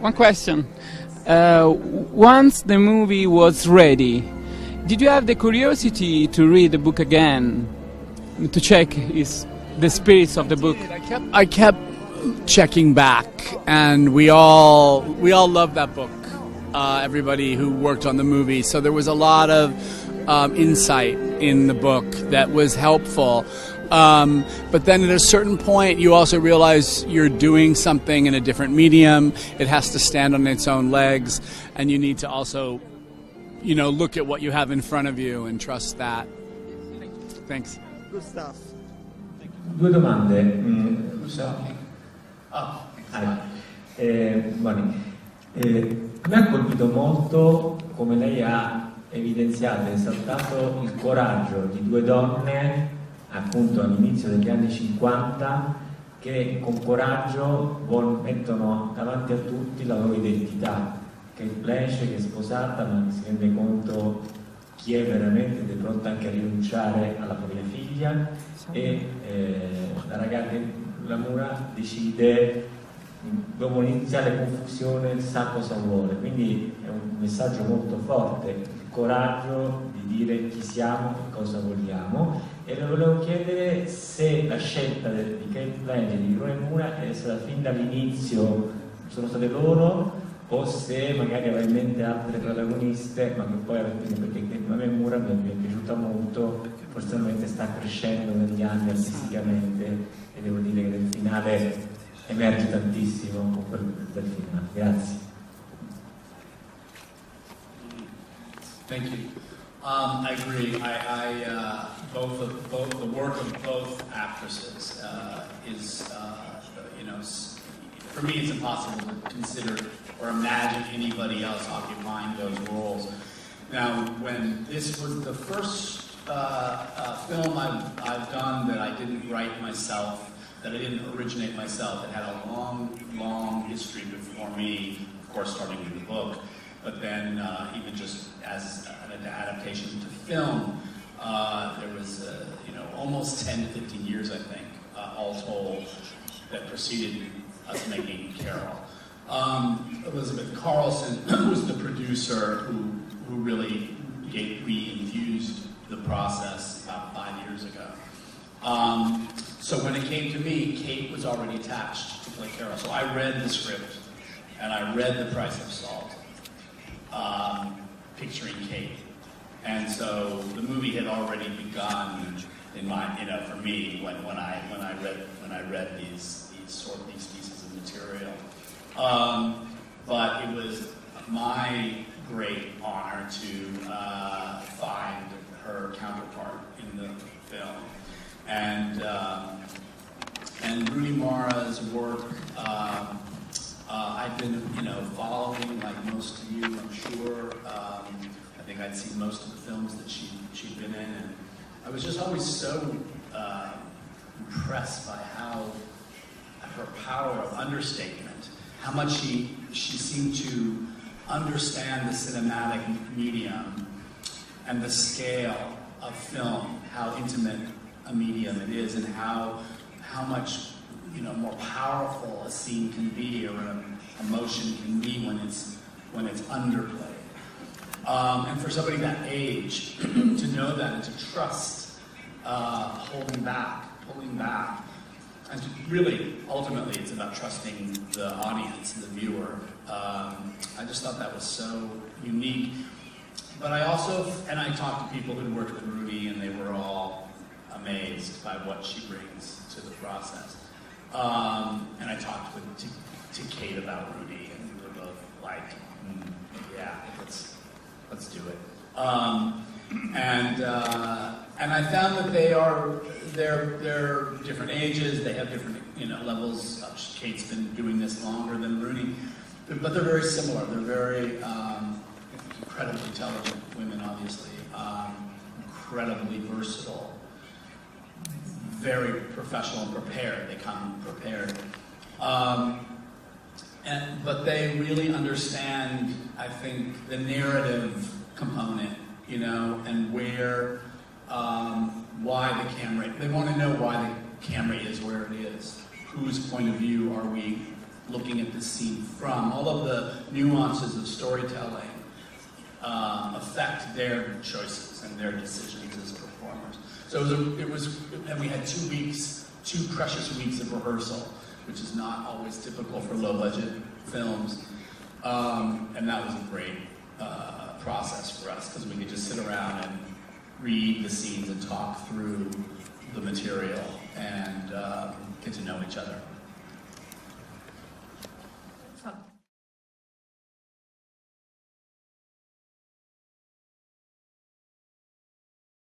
One question. Once the movie was ready, did you have the curiosity to read the book again, to check the spirits of the book? I kept checking back, and we all loved that book. Everybody who worked on the movie, so there was a lot of insight in the book that was helpful. But then at a certain point, you also realize you're doing something in a different medium. It has to stand on its own legs, and you need to also, look at what you have in front of you and trust that. Thanks. Good stuff. Due domande. Mi ha colpito molto come lei ha evidenziato e esaltato il coraggio di due donne, appunto all'inizio degli anni 50, che con coraggio mettono davanti a tutti la loro identità. Cate Blanchett, che è sposata ma si rende conto chi è veramente ed è pronta anche a rinunciare alla propria figlia, e la ragazza Mara decide, dopo un'iniziale confusione, sa cosa vuole. Quindi è un messaggio molto forte, il coraggio di dire chi siamo e cosa vogliamo. E le volevo chiedere se la scelta di Cate Blanchett e di Rooney Mara è stata fin dall'inizio, sono state loro, o se magari aveva in mente altre protagoniste, ma che poi alla fine, perché Rooney Mara mi è piaciuta molto, personalmente sta crescendo negli anni artisticamente, e devo dire che nel finale emerge tantissimo con quel del finale. Grazie. Thank you. I agree. Both the work of both actresses is, for me, it's impossible to consider or imagine anybody else occupying those roles. Now, when this was the first film I've done that I didn't write myself, that I didn't originate myself, it had a long, long history before me, of course, starting with the book, but then even just as an adaptation to film, there was, almost 10 to 15 years, I think, all told, that preceded us making Carol. Elizabeth Carlson was the producer who really re-infused the process about 5 years ago. So when it came to me, Kate was already attached to play Carol. So I read the script, and I read The Price of Salt, picturing Kate. And so the movie had already begun in my, for me, when I read these pieces of material. But it was my great honor to find her counterpart in the film. And Rooney Mara's work, I've been, following like most of you, I'm sure. I think I'd seen most of the films that she'd been in, and I was just always so impressed by how her power of understatement, how much she seemed to understand the cinematic medium and the scale of film, how intimate a medium it is, and how much more powerful a scene can be, or an emotion can be when it's underplayed. And for somebody that age to know that and to trust pulling back, and to really, ultimately, it's about trusting the audience, the viewer. I just thought that was so unique. But I talked to people who worked with Rooney, and they were all amazed by what she brings to the process. And I talked to Kate about Rooney, and we were both like, yeah, let's do it. And I found that they're different ages, they have different levels. Kate's been doing this longer than Rooney, but they're very similar. They're very incredibly intelligent women, obviously, incredibly versatile, very professional and prepared. They come prepared. But they really understand, I think, the narrative component, and where, why the camera, they want to know why the camera is where it is. Whose point of view are we looking at this scene from. All of the nuances of storytelling affect their choices and their decisions as performers. So and we had 2 weeks, 2 precious weeks of rehearsal, which is not always typical for low-budget films, and that was a great process for us, because we could just sit around and read the scenes and talk through the material and get to know each other.